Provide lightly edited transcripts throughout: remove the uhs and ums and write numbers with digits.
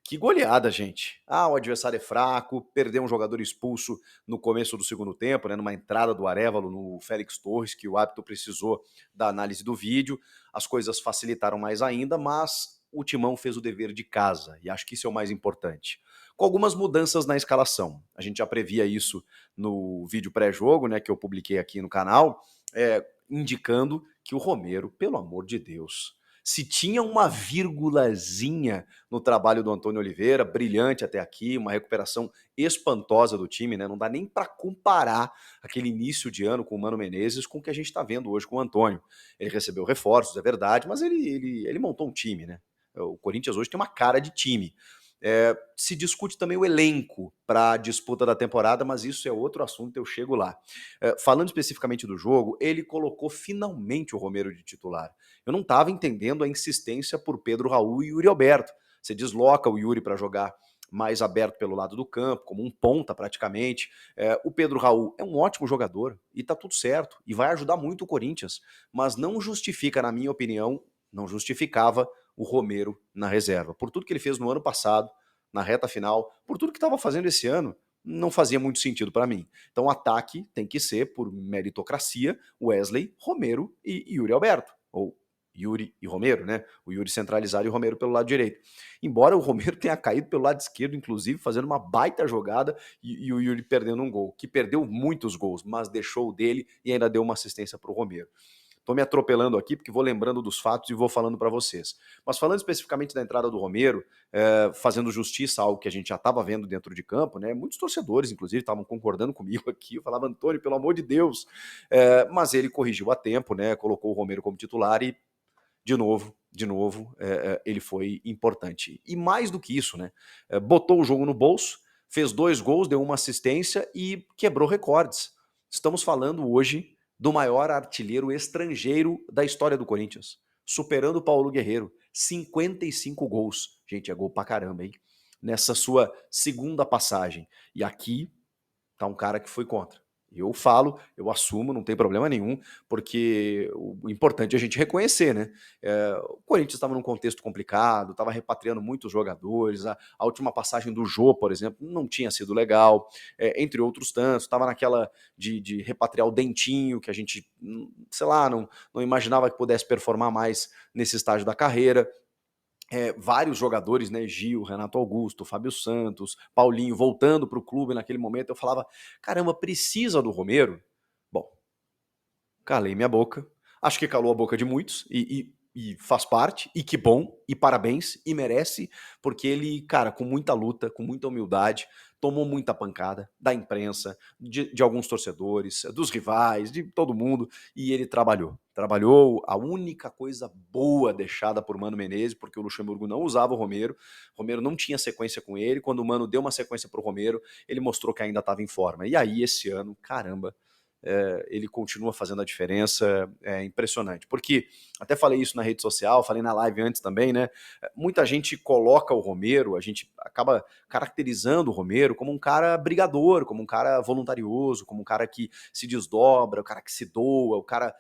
Que goleada, gente. O adversário é fraco, perdeu um jogador expulso no começo do segundo tempo, né, numa entrada do Arévalo no Félix Torres, que o árbitro precisou da análise do vídeo. As coisas facilitaram mais ainda, mas o Timão fez o dever de casa, e acho que isso é o mais importante. Com algumas mudanças na escalação. A gente já previa isso no vídeo pré-jogo, né, que eu publiquei aqui no canal, indicando que o Romero, pelo amor de Deus, se tinha uma vírgulazinha no trabalho do Antônio Oliveira, brilhante até aqui, uma recuperação espantosa do time, né? Não dá nem para comparar aquele início de ano com o Mano Menezes com o que a gente está vendo hoje com o Antônio. Ele recebeu reforços, é verdade, mas ele montou um time, né? O Corinthians hoje tem uma cara de time. Se discute também o elenco para a disputa da temporada, mas isso é outro assunto, eu chego lá. Falando especificamente do jogo, ele colocou finalmente o Romero de titular. Eu não estava entendendo a insistência por Pedro Raul e Yuri Alberto. Você desloca o Yuri para jogar mais aberto pelo lado do campo, como um ponta praticamente. O Pedro Raul é um ótimo jogador e tá tudo certo e vai ajudar muito o Corinthians, mas não justifica, na minha opinião, não justificava o Romero na reserva. Por tudo que ele fez no ano passado, na reta final, por tudo que estava fazendo esse ano, não fazia muito sentido para mim. Então o ataque tem que ser, por meritocracia, Wesley, Romero e Yuri Alberto. Ou Yuri e Romero, né? O Yuri centralizado e o Romero pelo lado direito. Embora o Romero tenha caído pelo lado esquerdo, inclusive, fazendo uma baita jogada e o Yuri perdendo um gol, que perdeu muitos gols, mas deixou o dele e ainda deu uma assistência para o Romero. Tô me atropelando aqui porque vou lembrando dos fatos e vou falando para vocês. Mas falando especificamente da entrada do Romero, fazendo justiça a algo que a gente já estava vendo dentro de campo, né? Muitos torcedores, inclusive, estavam concordando comigo aqui. Eu falava, Antônio, pelo amor de Deus. Mas ele corrigiu a tempo, né? Colocou o Romero como titular e, de novo, ele foi importante. E mais do que isso, né? Botou o jogo no bolso, fez 2 gols, deu uma assistência e quebrou recordes. Estamos falando hoje do maior artilheiro estrangeiro da história do Corinthians, superando o Paulo Guerreiro, 55 gols. Gente, é gol pra caramba, hein? Nessa sua segunda passagem. E aqui tá um cara que foi contra. Eu falo, eu assumo, não tem problema nenhum, porque o importante é a gente reconhecer, né? O Corinthians estava num contexto complicado, estava repatriando muitos jogadores, a última passagem do Jô, por exemplo, não tinha sido legal, entre outros tantos, estava naquela de repatriar o Dentinho, que a gente, sei lá, não imaginava que pudesse performar mais nesse estágio da carreira. Vários jogadores, né, Gil, Renato Augusto, Fábio Santos, Paulinho, voltando para o clube naquele momento, eu falava, caramba, precisa do Romero? Bom, calei minha boca, acho que calou a boca de muitos, e faz parte, e que bom, e parabéns, e merece, porque ele, cara, com muita luta, com muita humildade, tomou muita pancada da imprensa, de alguns torcedores, dos rivais, de todo mundo, e ele trabalhou. Trabalhou a única coisa boa deixada por Mano Menezes, porque o Luxemburgo não usava o Romero não tinha sequência com ele, quando o Mano deu uma sequência pro Romero, ele mostrou que ainda estava em forma. E aí, esse ano, caramba, ele continua fazendo a diferença, é impressionante. Porque, até falei isso na rede social, falei na live antes também, né? Muita gente coloca o Romero, a gente acaba caracterizando o Romero como um cara brigador, como um cara voluntarioso, como um cara que se desdobra, o cara que se doa, o cara.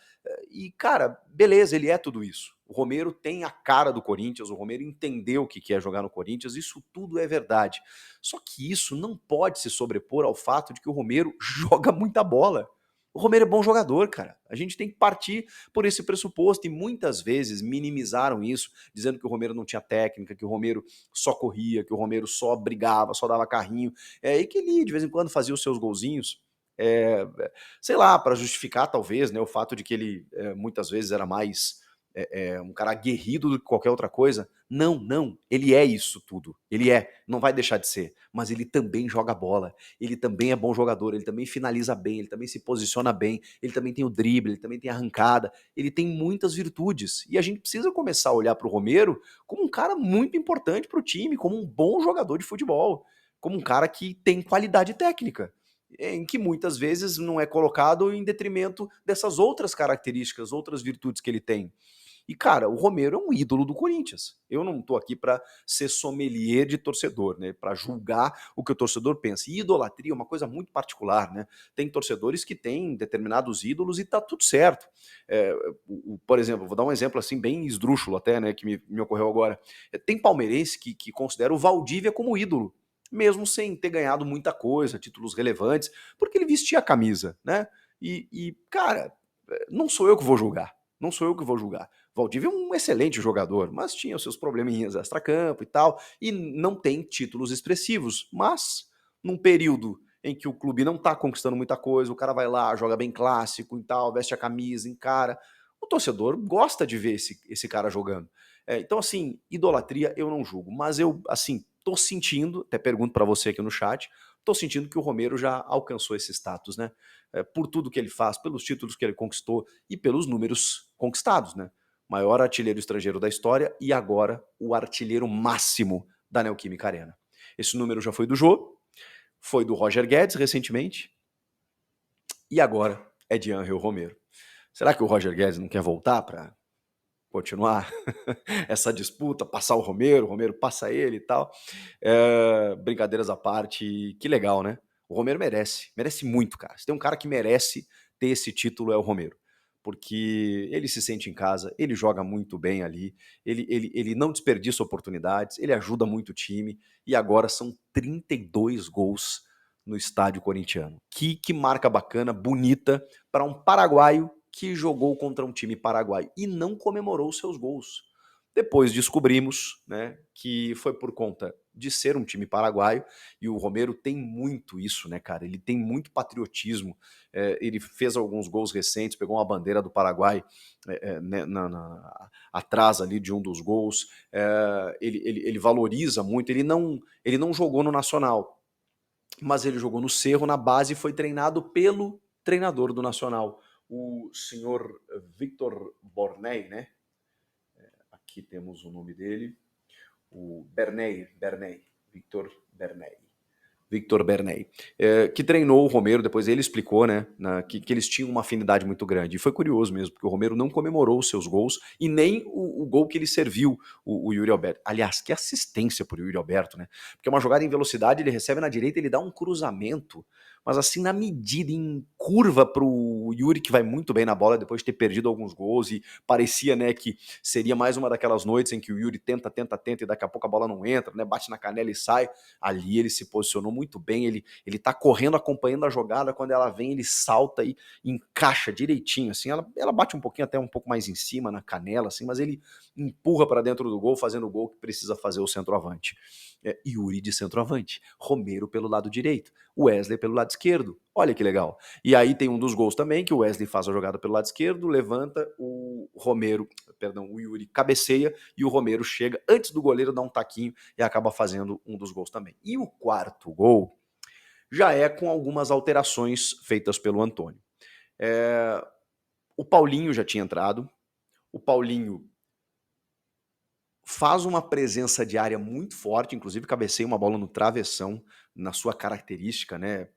E, cara, beleza, ele é tudo isso. O Romero tem a cara do Corinthians, o Romero entendeu o que é jogar no Corinthians, isso tudo é verdade. Só que isso não pode se sobrepor ao fato de que o Romero joga muita bola. O Romero é bom jogador, cara. A gente tem que partir por esse pressuposto e muitas vezes minimizaram isso, dizendo que o Romero não tinha técnica, que o Romero só corria, que o Romero só brigava, só dava carrinho, e que ele de vez em quando fazia os seus golzinhos, sei lá, para justificar talvez, né, o fato de que ele muitas vezes era mais um cara aguerrido do que qualquer outra coisa. Não, não, ele é isso tudo. Ele não vai deixar de ser. Mas ele também joga bola, ele também é bom jogador, ele também finaliza bem, ele também se posiciona bem, ele também tem o drible, ele também tem a arrancada, ele tem muitas virtudes. E a gente precisa começar a olhar para o Romero como um cara muito importante para o time, como um bom jogador de futebol, como um cara que tem qualidade técnica, em que muitas vezes não é colocado em detrimento dessas outras características, outras virtudes que ele tem. E, cara, o Romero é um ídolo do Corinthians. Eu não tô aqui para ser sommelier de torcedor, né? Para julgar o que o torcedor pensa. E idolatria é uma coisa muito particular, né? Tem torcedores que têm determinados ídolos e tá tudo certo. É, por exemplo, vou dar um exemplo assim bem esdrúxulo até, né? Que me ocorreu agora. Tem palmeirense que considera o Valdívia como ídolo, mesmo sem ter ganhado muita coisa, títulos relevantes, porque ele vestia a camisa, né? Cara, não sou eu que vou julgar. Não sou eu que vou julgar. Valdívia é um excelente jogador, mas tinha os seus probleminhas extracampo e tal, e não tem títulos expressivos. Mas, num período em que o clube não tá conquistando muita coisa, o cara vai lá, joga bem clássico e tal, veste a camisa, encara, o torcedor gosta de ver esse cara jogando. Então, assim, idolatria eu não julgo, mas eu, assim, tô sentindo, até pergunto pra você aqui no chat, tô sentindo que o Romero já alcançou esse status, né? Por tudo que ele faz, pelos títulos que ele conquistou e pelos números conquistados, né? Maior artilheiro estrangeiro da história e agora o artilheiro máximo da Neoquímica Arena. Esse número já foi do Jô, foi do Roger Guedes recentemente e agora é de Ángel Romero. Será que o Roger Guedes não quer voltar para continuar essa disputa, passar o Romero passa ele e tal? Brincadeiras à parte, que legal, né? O Romero merece muito, cara. Se tem um cara que merece ter esse título é o Romero. Porque ele se sente em casa, ele joga muito bem ali, ele não desperdiça oportunidades, ele ajuda muito o time, e agora são 32 gols no estádio corintiano. Que marca bacana, bonita, para um paraguaio que jogou contra um time paraguaio e não comemorou seus gols. Depois descobrimos, né, que foi por conta de ser um time paraguaio, e o Romero tem muito isso, né, cara? Ele tem muito patriotismo. Ele fez alguns gols recentes, pegou uma bandeira do Paraguai né, atrás ali de um dos gols. Ele valoriza muito. Ele não jogou no Nacional, mas ele jogou no Cerro, na base, e foi treinado pelo treinador do Nacional, o senhor Victor Bornei, né? Aqui temos o nome dele, o Victor Bernay. Victor Bernay, que treinou o Romero, depois ele explicou, né, que eles tinham uma afinidade muito grande. E foi curioso mesmo, porque o Romero não comemorou os seus gols e nem o gol que ele serviu, o Yuri Alberto. Aliás, que assistência pro Yuri Alberto, né? Porque é uma jogada em velocidade, ele recebe na direita, ele dá um cruzamento, mas assim, na medida, em curva pro Yuri, que vai muito bem na bola depois de ter perdido alguns gols, e parecia, né, que seria mais uma daquelas noites em que o Yuri tenta e daqui a pouco a bola não entra, né, bate na canela e sai. Ali ele se posicionou muito bem, ele tá correndo, acompanhando a jogada, quando ela vem ele salta e encaixa direitinho, assim, ela bate um pouquinho, até um pouco mais em cima, na canela, assim, mas ele empurra para dentro do gol, fazendo o gol que precisa fazer o centroavante. Yuri de centroavante, Romero pelo lado direito, Wesley pelo lado esquerdo, olha que legal. E aí tem um dos gols também, que o Wesley faz a jogada pelo lado esquerdo, levanta, o Yuri cabeceia, e o Romero chega antes do goleiro dar um taquinho e acaba fazendo um dos gols também. E o quarto gol já é com algumas alterações feitas pelo Antônio. O Paulinho já tinha entrado, o Paulinho faz uma presença de área muito forte, inclusive cabeceia uma bola no travessão, na sua característica, né,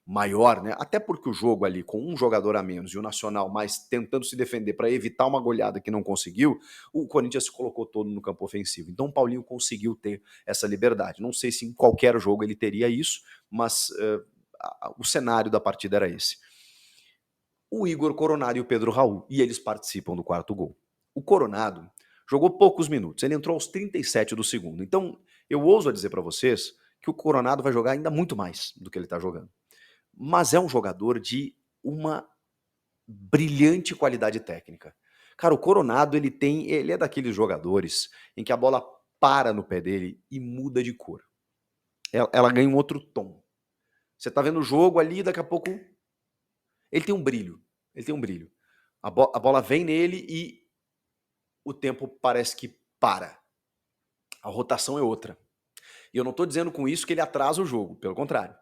maior, né? Até porque o jogo ali, com um jogador a menos e o Nacional mais tentando se defender para evitar uma goleada que não conseguiu, o Corinthians se colocou todo no campo ofensivo. Então o Paulinho conseguiu ter essa liberdade. Não sei se em qualquer jogo ele teria isso, mas o cenário da partida era esse. O Igor Coronado e o Pedro Raul, e eles participam do quarto gol. O Coronado jogou poucos minutos, ele entrou aos 37 do segundo. Então, eu ouso a dizer para vocês que o Coronado vai jogar ainda muito mais do que ele está jogando. Mas é um jogador de uma brilhante qualidade técnica. Cara, o Coronado, ele é daqueles jogadores em que a bola para no pé dele e muda de cor. Ela ganha um outro tom. Você tá vendo o jogo ali, daqui a pouco ele tem um brilho. Ele tem um brilho. A bola vem nele e o tempo parece que para. A rotação é outra. E eu não estou dizendo com isso que ele atrasa o jogo, pelo contrário.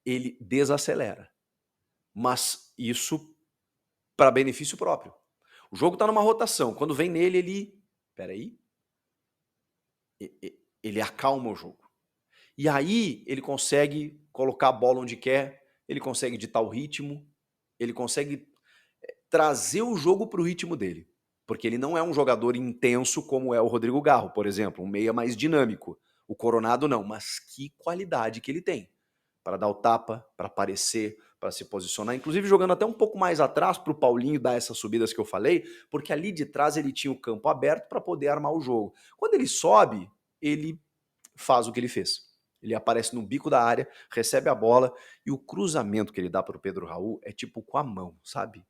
Ele desacelera. Mas isso para benefício próprio. O jogo está numa rotação. Quando vem nele, peraí. Ele acalma o jogo. E aí ele consegue colocar a bola onde quer, ele consegue ditar o ritmo, ele consegue trazer o jogo para o ritmo dele. porque ele não é um jogador intenso como é o Rodrigo Garro, por exemplo, um meia mais dinâmico. O Coronado não, mas que qualidade que ele tem para dar o tapa, para aparecer, para se posicionar, inclusive jogando até um pouco mais atrás para o Paulinho dar essas subidas que eu falei, porque ali de trás ele tinha o campo aberto para poder armar o jogo. Quando ele sobe, ele faz o que ele fez. Ele aparece no bico da área, recebe a bola e o cruzamento que ele dá para o Pedro Raul é tipo com a mão, sabe?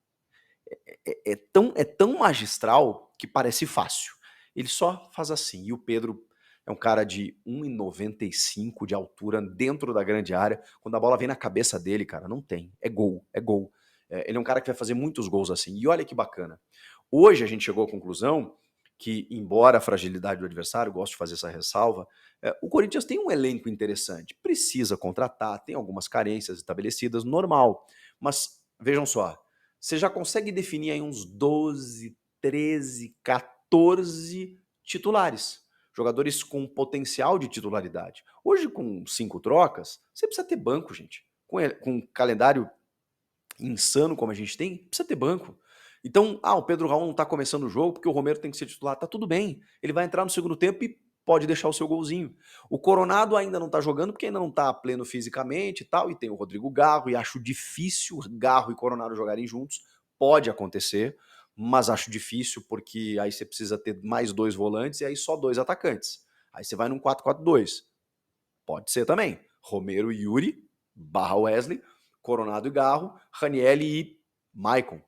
É tão magistral que parece fácil. Ele só faz assim. E o Pedro é um cara de 1,95 de altura dentro da grande área. Quando a bola vem na cabeça dele, cara, não tem. É gol, é gol. Ele é um cara que vai fazer muitos gols assim. E olha que bacana. Hoje a gente chegou à conclusão que, embora a fragilidade do adversário, gosto de fazer essa ressalva, o Corinthians tem um elenco interessante. Precisa contratar, tem algumas carências estabelecidas, normal. Mas vejam só, você já consegue definir aí uns 12, 13, 14 titulares. Jogadores com potencial de titularidade. Hoje, com 5 trocas, você precisa ter banco, gente. Com um calendário insano como a gente tem, precisa ter banco. Então, o Pedro Raul não tá começando o jogo porque o Romero tem que ser titular. Tá tudo bem. Ele vai entrar no segundo tempo e pode deixar o seu golzinho. O Coronado ainda não tá jogando porque ainda não tá pleno fisicamente e tal. E tem o Rodrigo Garro, e acho difícil Garro e Coronado jogarem juntos. Pode acontecer, mas acho difícil porque aí você precisa ter mais 2 volantes e aí só 2 atacantes. Aí você vai num 4-4-2. Pode ser também. Romero e Yuri, barra Wesley, Coronado e Garro, Raniel e Maicon,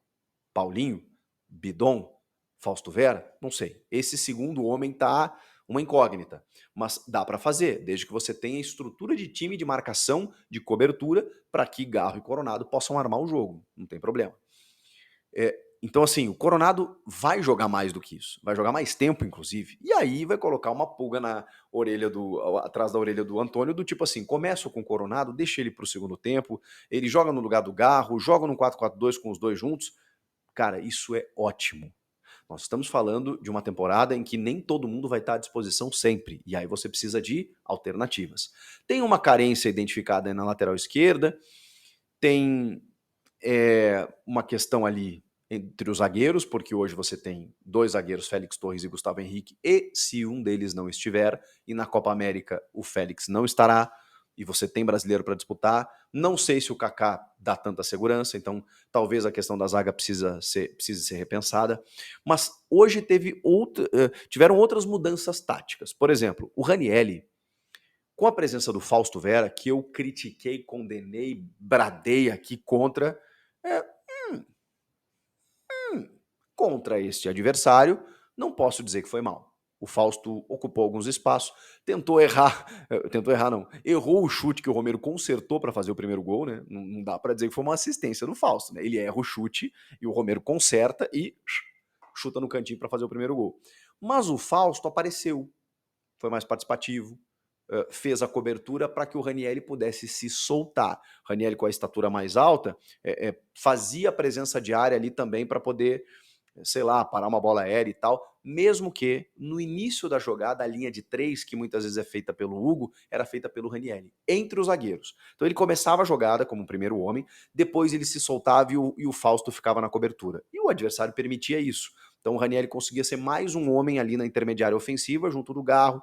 Paulinho, Bidon, Fausto Vera, não sei. Esse segundo homem tá uma incógnita, mas dá para fazer, desde que você tenha estrutura de time de marcação, de cobertura, para que Garro e Coronado possam armar o jogo, não tem problema. Então, assim, o Coronado vai jogar mais do que isso. Vai jogar mais tempo, inclusive. E aí vai colocar uma pulga na orelha atrás da orelha do Antônio, do tipo assim: começa com o Coronado, deixa ele pro segundo tempo, ele joga no lugar do Garro, joga no 4-4-2 com os dois juntos. Cara, isso é ótimo. Nós estamos falando de uma temporada em que nem todo mundo vai estar à disposição sempre. E aí você precisa de alternativas. Tem uma carência identificada aí na lateral esquerda, tem uma questão ali entre os zagueiros, porque hoje você tem 2 zagueiros, Félix Torres e Gustavo Henrique, e se um deles não estiver, e na Copa América o Félix não estará, e você tem brasileiro para disputar, não sei se o Kaká dá tanta segurança, então talvez a questão da zaga precise ser repensada, mas hoje tiveram outras mudanças táticas. Por exemplo, o Ranielli, com a presença do Fausto Vera, que eu critiquei, condenei, bradei aqui contra, é, contra este adversário, não posso dizer que foi mal. O Fausto ocupou alguns espaços, tentou errar não, errou o chute que o Romero consertou para fazer o primeiro gol, né? Não dá para dizer que foi uma assistência do Fausto, né? Ele erra o chute e o Romero conserta e chuta no cantinho para fazer o primeiro gol. Mas o Fausto apareceu, foi mais participativo, fez a cobertura para que o Ranieri pudesse se soltar. Ranieri, com a estatura mais alta, fazia a presença de área ali também para poder, sei lá, parar uma bola aérea e tal, mesmo que no início da jogada, a linha de 3, que muitas vezes é feita pelo Hugo, era feita pelo Ranieri, entre os zagueiros. Então ele começava a jogada como primeiro homem, depois ele se soltava e o Fausto ficava na cobertura. E o adversário permitia isso. Então o Ranieri conseguia ser mais um homem ali na intermediária ofensiva, junto do Garro,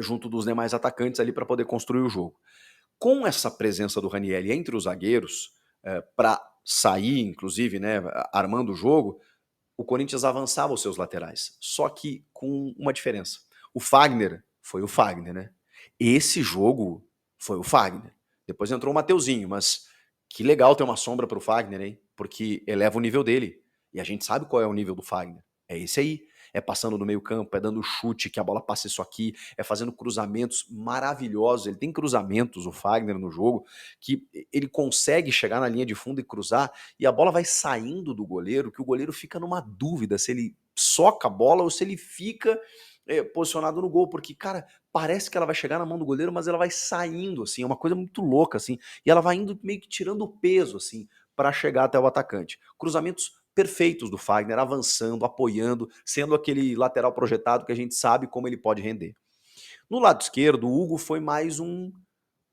junto dos demais atacantes ali para poder construir o jogo. Com essa presença do Ranieri entre os zagueiros, para sair, inclusive, né, armando o jogo, o Corinthians avançava os seus laterais. Só que com uma diferença. O Fagner foi o Fagner, né? Esse jogo foi o Fagner. Depois entrou o Mateuzinho, mas que legal ter uma sombra para o Fagner, hein? Porque eleva o nível dele. E a gente sabe qual é o nível do Fagner. É esse aí. É passando no meio campo, é dando chute, que a bola passe isso aqui, é fazendo cruzamentos maravilhosos. Ele tem cruzamentos, o Fagner, no jogo, que ele consegue chegar na linha de fundo e cruzar, e a bola vai saindo do goleiro, que o goleiro fica numa dúvida se ele soca a bola ou se ele fica posicionado no gol, porque, cara, parece que ela vai chegar na mão do goleiro, mas ela vai saindo, assim, é uma coisa muito louca, assim, e ela vai indo meio que tirando o peso, assim, para chegar até o atacante. Cruzamentos perfeitos do Fagner, avançando, apoiando, sendo aquele lateral projetado que a gente sabe como ele pode render. No lado esquerdo, o Hugo foi mais um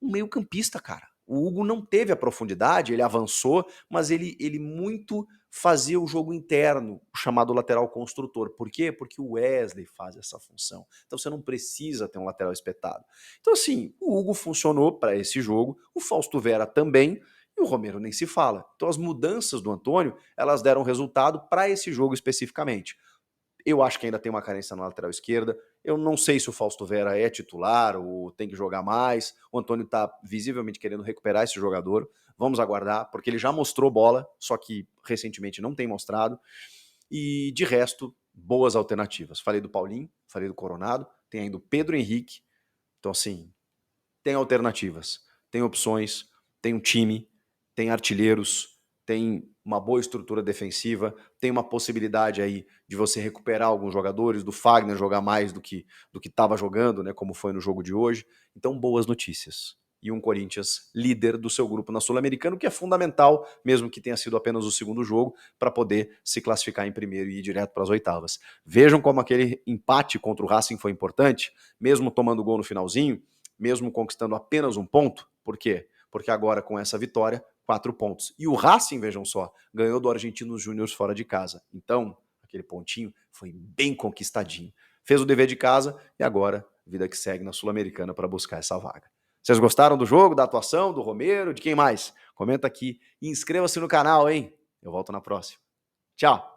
meio-campista, cara. O Hugo não teve a profundidade, ele avançou, mas ele muito fazia o jogo interno, o chamado lateral construtor. Por quê? Porque o Wesley faz essa função. Então você não precisa ter um lateral espetado. Então assim, o Hugo funcionou para esse jogo, o Fausto Vera também, e o Romero nem se fala. Então as mudanças do Antônio, elas deram resultado para esse jogo especificamente. Eu acho que ainda tem uma carência na lateral esquerda. Eu não sei se o Fausto Vera é titular ou tem que jogar mais. O Antônio está visivelmente querendo recuperar esse jogador. Vamos aguardar, porque ele já mostrou bola, só que recentemente não tem mostrado. E de resto, boas alternativas. Falei do Paulinho, falei do Coronado, tem ainda o Pedro Henrique. Então, assim, tem alternativas, tem opções, tem um time, tem artilheiros, tem uma boa estrutura defensiva, tem uma possibilidade aí de você recuperar alguns jogadores, do Fagner jogar mais do que estava jogando, né, como foi no jogo de hoje. Então, boas notícias. E um Corinthians líder do seu grupo na Sul-Americana, que é fundamental, mesmo que tenha sido apenas o segundo jogo, para poder se classificar em primeiro e ir direto para as oitavas. Vejam como aquele empate contra o Racing foi importante, mesmo tomando gol no finalzinho, mesmo conquistando apenas um ponto. Por quê? Porque agora, com essa vitória, 4 pontos. E o Racing, vejam só, ganhou do Argentinos Júnior fora de casa. Então, aquele pontinho foi bem conquistadinho. Fez o dever de casa e agora, vida que segue na Sul-Americana para buscar essa vaga. Vocês gostaram do jogo, da atuação, do Romero, de quem mais? Comenta aqui e inscreva-se no canal, hein? Eu volto na próxima. Tchau!